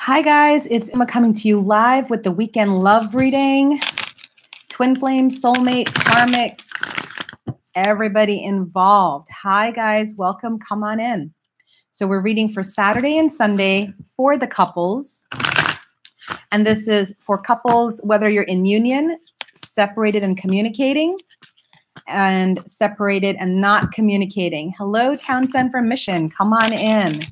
Hi guys, it's Emma coming to you live with the weekend love reading. Twin flames, soulmates, karmics, everybody involved. Hi guys, welcome, come on in. So we're reading for Saturday and Sunday for the couples. And this is for couples, whether you're in union, separated and communicating, and separated and not communicating. Hello, Townsend from Mission, come on in.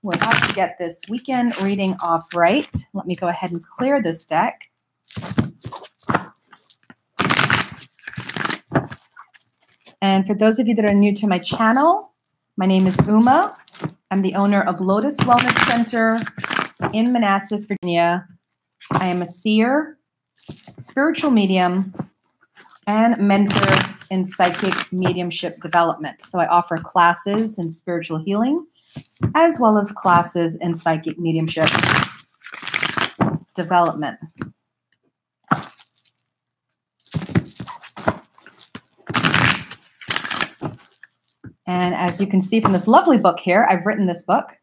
We're about to get this weekend reading off right. Let me go ahead and clear this deck. And for those of you that are new to my channel, my name is Uma. I'm the owner of Lotus Wellness Center in Manassas, Virginia. I am a seer, spiritual medium, and mentor in psychic mediumship development. So I offer classes in spiritual healing, as well as classes in psychic mediumship development. And as you can see from this lovely book here, I've written this book,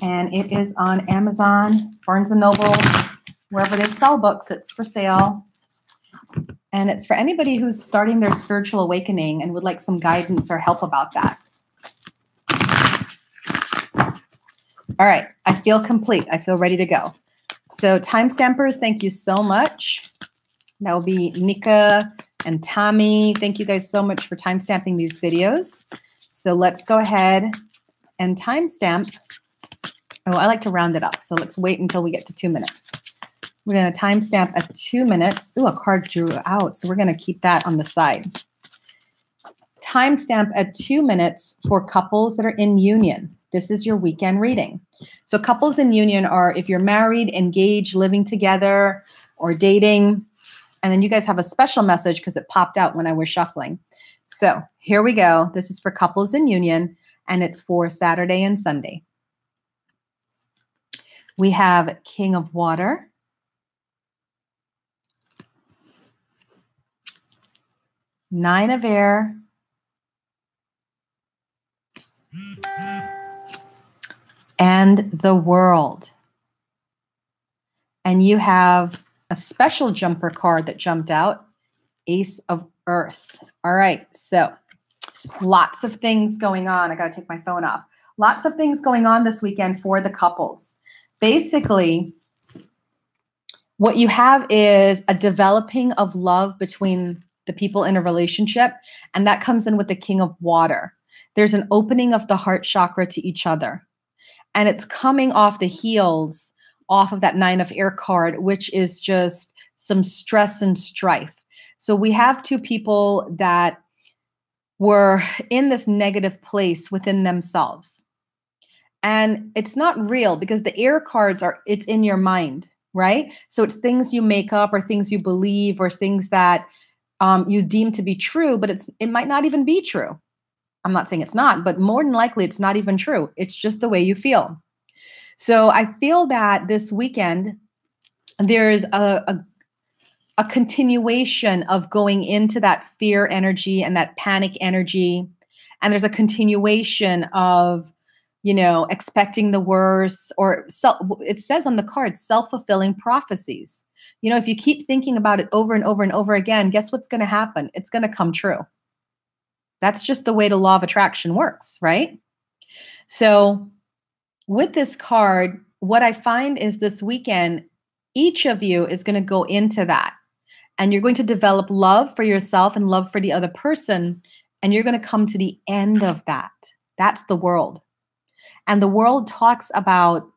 and it is on Amazon, Barnes & Noble, wherever they sell books, it's for sale. And it's for anybody who's starting their spiritual awakening and would like some guidance or help about that. All right, I feel complete. I feel ready to go. So time stampers, thank you so much. That will be Nika and Tommy. Thank you guys so much for time stamping these videos. So let's go ahead and time stamp. Oh, I like to round it up. So let's wait until we get to 2 minutes. We're going to time stamp at 2 minutes. Ooh, a card drew out. So we're going to keep that on the side. Time stamp at 2 minutes for couples that are in union. This is your weekend reading. So couples in union are if you're married, engaged, living together, or dating. And then you guys have a special message because it popped out when I was shuffling. So here we go. This is for couples in union, and it's for Saturday and Sunday. We have King of Water, Nine of Air, and the World. And you have a special jumper card that jumped out, Ace of Earth. All right, so lots of things going on. I got to take my phone off. Lots of things going on this weekend for the couples. Basically, what you have is a developing of love between the people in a relationship, and that comes in with the King of Water. There's an opening of the heart chakra to each other. And it's coming off the heels off of that Nine of Air card, which is just some stress and strife. So we have two people that were in this negative place within themselves. And it's not real because the air cards it's in your mind, right? So it's things you make up or things you believe or things that you deem to be true, but it might not even be true. I'm not saying it's not, but more than likely it's not even true. It's just the way you feel. So I feel that this weekend there's a continuation of going into that fear energy and that panic energy. And there's a continuation of, expecting the worst, or it says on the card, self-fulfilling prophecies. If you keep thinking about it over and over and over again, guess what's going to happen? It's going to come true. That's just the way the law of attraction works, right? So with this card, what I find is this weekend, each of you is going to go into that. And you're going to develop love for yourself and love for the other person. And you're going to come to the end of that. That's the World. And the World talks about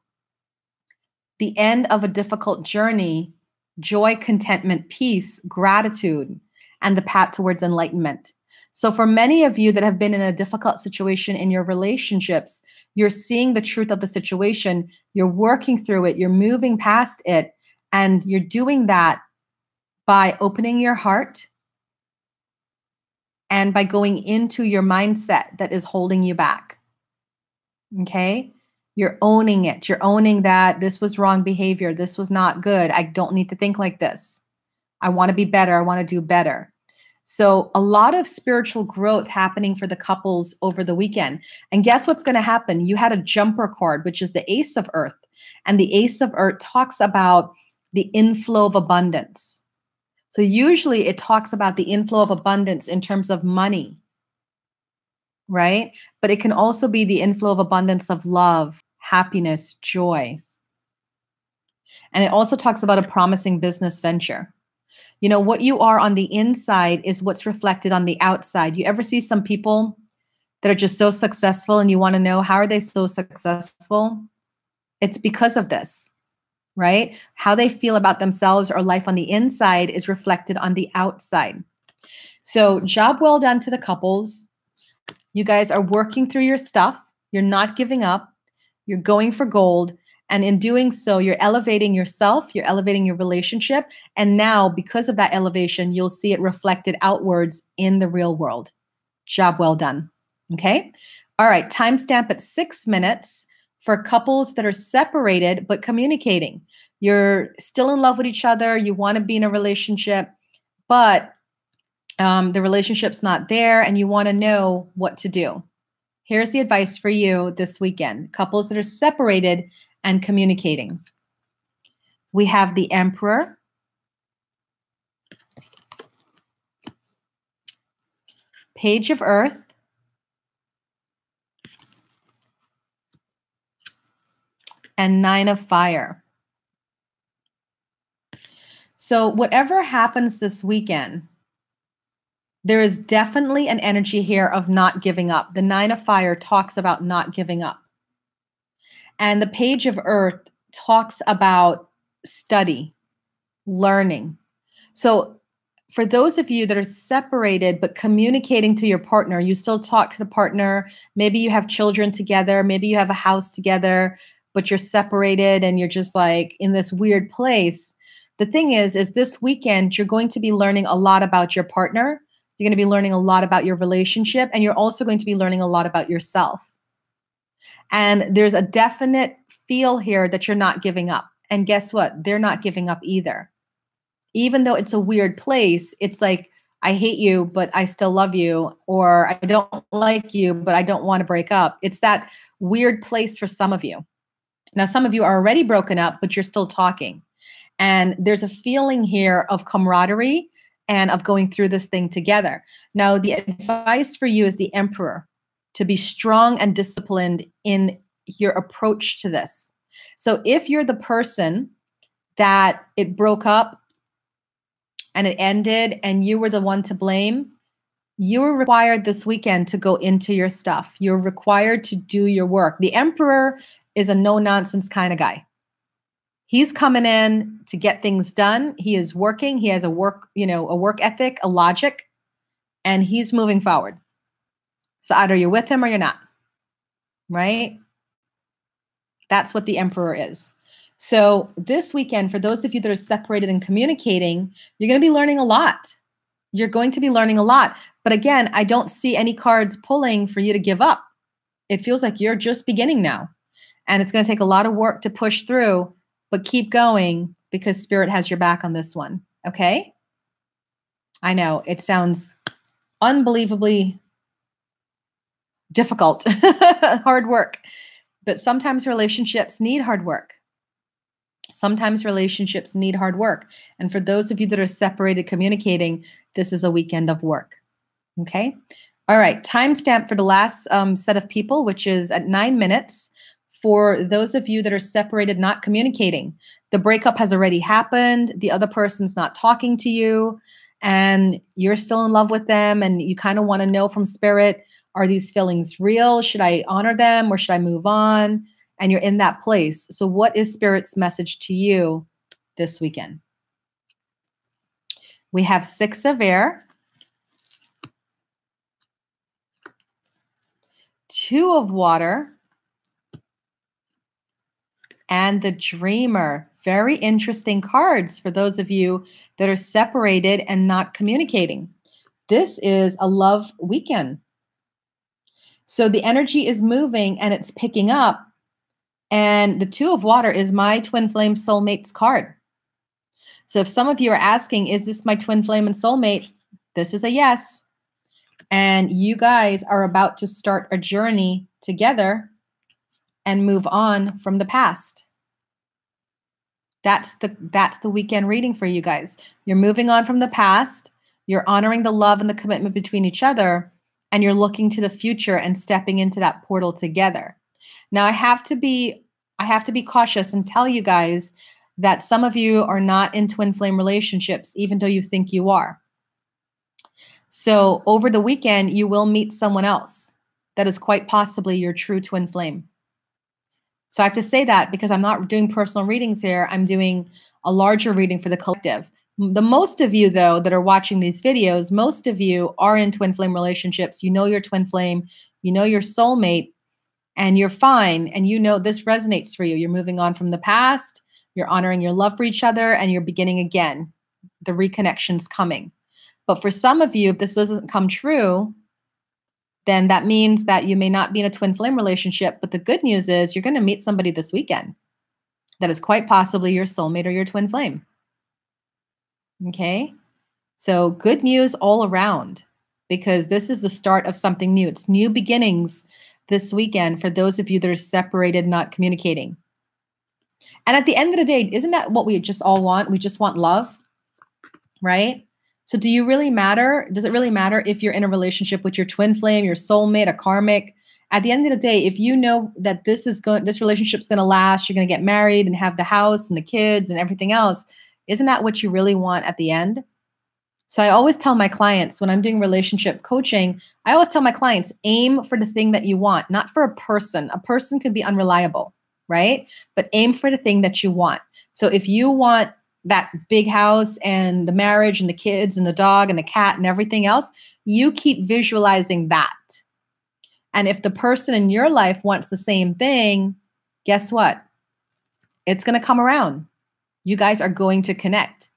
the end of a difficult journey, joy, contentment, peace, gratitude, and the path towards enlightenment. So for many of you that have been in a difficult situation in your relationships, you're seeing the truth of the situation, you're working through it, you're moving past it, and you're doing that by opening your heart and by going into your mindset that is holding you back. Okay? You're owning it. You're owning that this was wrong behavior. This was not good. I don't need to think like this. I want to be better. I want to do better. So a lot of spiritual growth happening for the couples over the weekend. And guess what's going to happen? You had a jumper card, which is the Ace of Earth. And the Ace of Earth talks about the inflow of abundance. So usually it talks about the inflow of abundance in terms of money, right? But it can also be the inflow of abundance of love, happiness, joy. And it also talks about a promising business venture. You know, what you are on the inside is what's reflected on the outside. You ever see some people that are just so successful and you want to know, how are they so successful? It's because of this, right? How they feel about themselves or life on the inside is reflected on the outside. So job well done to the couples. You guys are working through your stuff. You're not giving up. You're going for gold. And in doing so, you're elevating yourself, you're elevating your relationship. And now, because of that elevation, you'll see it reflected outwards in the real world. Job well done. Okay. All right. Timestamp at 6 minutes for couples that are separated but communicating. You're still in love with each other. You want to be in a relationship, but the relationship's not there and you want to know what to do. Here's the advice for you this weekend. Couples that are separated and communicating. We have the Emperor, Page of Earth, and Nine of Fire. So whatever happens this weekend, there is definitely an energy here of not giving up. The Nine of Fire talks about not giving up. And the Page of Earth talks about study, learning. So for those of you that are separated but communicating to your partner, you still talk to the partner. Maybe you have children together. Maybe you have a house together, but you're separated and you're just like in this weird place. The thing is this weekend, you're going to be learning a lot about your partner. You're going to be learning a lot about your relationship, and you're also going to be learning a lot about yourself. And there's a definite feel here that you're not giving up. And guess what? They're not giving up either. Even though it's a weird place, it's like, I hate you, but I still love you. Or I don't like you, but I don't want to break up. It's that weird place for some of you. Now, some of you are already broken up, but you're still talking. And there's a feeling here of camaraderie and of going through this thing together. Now, the advice for you is the Emperor, to be strong and disciplined in your approach to this. So if you're the person that it broke up and it ended and you were the one to blame, you were required this weekend to go into your stuff. You're required to do your work. The Emperor is a no-nonsense kind of guy. He's coming in to get things done. He is working. He has a work ethic, a logic, and he's moving forward. So either you're with him or you're not, right? That's what the Emperor is. So this weekend, for those of you that are separated and communicating, you're going to be learning a lot. You're going to be learning a lot. But again, I don't see any cards pulling for you to give up. It feels like you're just beginning now. And it's going to take a lot of work to push through, but keep going because Spirit has your back on this one. Okay? I know it sounds unbelievably difficult, hard work. But sometimes relationships need hard work. Sometimes relationships need hard work. And for those of you that are separated communicating, this is a weekend of work. Okay? All right. Timestamp for the last set of people, which is at 9 minutes. For those of you that are separated, not communicating, the breakup has already happened. The other person's not talking to you, and you're still in love with them. And you kind of want to know from Spirit, are these feelings real? Should I honor them or should I move on? And you're in that place. So what is Spirit's message to you this weekend? We have 6 of Air, 2 of Water, and the Dreamer. Very interesting cards for those of you that are separated and not communicating. This is a love weekend. So the energy is moving and it's picking up. And the 2 of Water is my Twin Flame Soulmates card. So if some of you are asking, is this my Twin Flame and Soulmate? This is a yes. And you guys are about to start a journey together and move on from the past. That's the weekend reading for you guys. You're moving on from the past, you're honoring the love and the commitment between each other, and you're looking to the future and stepping into that portal together. Now I have to be cautious and tell you guys that some of you are not in twin flame relationships even though you think you are. So over the weekend you will meet someone else that is quite possibly your true twin flame. So I have to say that because I'm not doing personal readings here. I'm doing a larger reading for the collective. The most of you, though, that are watching these videos, most of you are in twin flame relationships. You know your twin flame, you know your soulmate, and you're fine. And you know this resonates for you. You're moving on from the past, you're honoring your love for each other, and you're beginning again. The reconnection's coming. But for some of you, if this doesn't come true, then that means that you may not be in a twin flame relationship. But the good news is you're going to meet somebody this weekend that is quite possibly your soulmate or your twin flame. Okay? So good news all around, because this is the start of something new. It's new beginnings this weekend for those of you that are separated, not communicating. And at the end of the day, isn't that what we just all want? We just want love, right? So do you really matter? Does it really matter if you're in a relationship with your twin flame, your soulmate, a karmic? At the end of the day, if you know that this relationship's going to last, you're going to get married and have the house and the kids and everything else, isn't that what you really want at the end? So I always tell my clients when I'm doing relationship coaching, I always tell my clients, aim for the thing that you want, not for a person. A person could be unreliable, right? But aim for the thing that you want. So if you want that big house and the marriage and the kids and the dog and the cat and everything else, you keep visualizing that. And if the person in your life wants the same thing, guess what? It's going to come around. You guys are going to connect.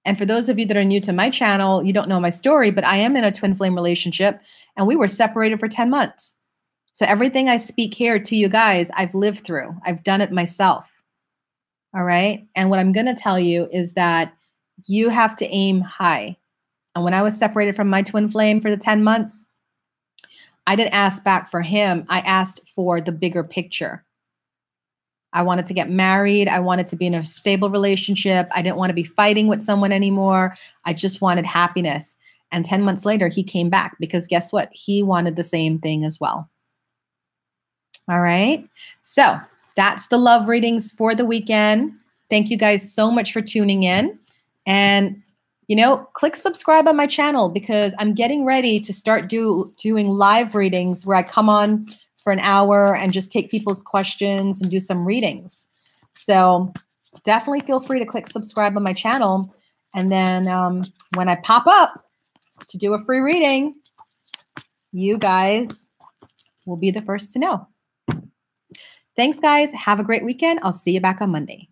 And for those of you that are new to my channel, you don't know my story, but I am in a twin flame relationship and we were separated for 10 months. So everything I speak here to you guys, I've lived through. I've done it myself. All right. And what I'm going to tell you is that you have to aim high. And when I was separated from my twin flame for the 10 months, I didn't ask back for him. I asked for the bigger picture. I wanted to get married. I wanted to be in a stable relationship. I didn't want to be fighting with someone anymore. I just wanted happiness. And 10 months later, he came back because guess what? He wanted the same thing as well. All right. So that's the love readings for the weekend. Thank you guys so much for tuning in. And, click subscribe on my channel because I'm getting ready to start doing live readings where I come on for an hour and just take people's questions and do some readings. So definitely feel free to click subscribe on my channel. And then when I pop up to do a free reading, you guys will be the first to know. Thanks, guys. Have a great weekend. I'll see you back on Monday.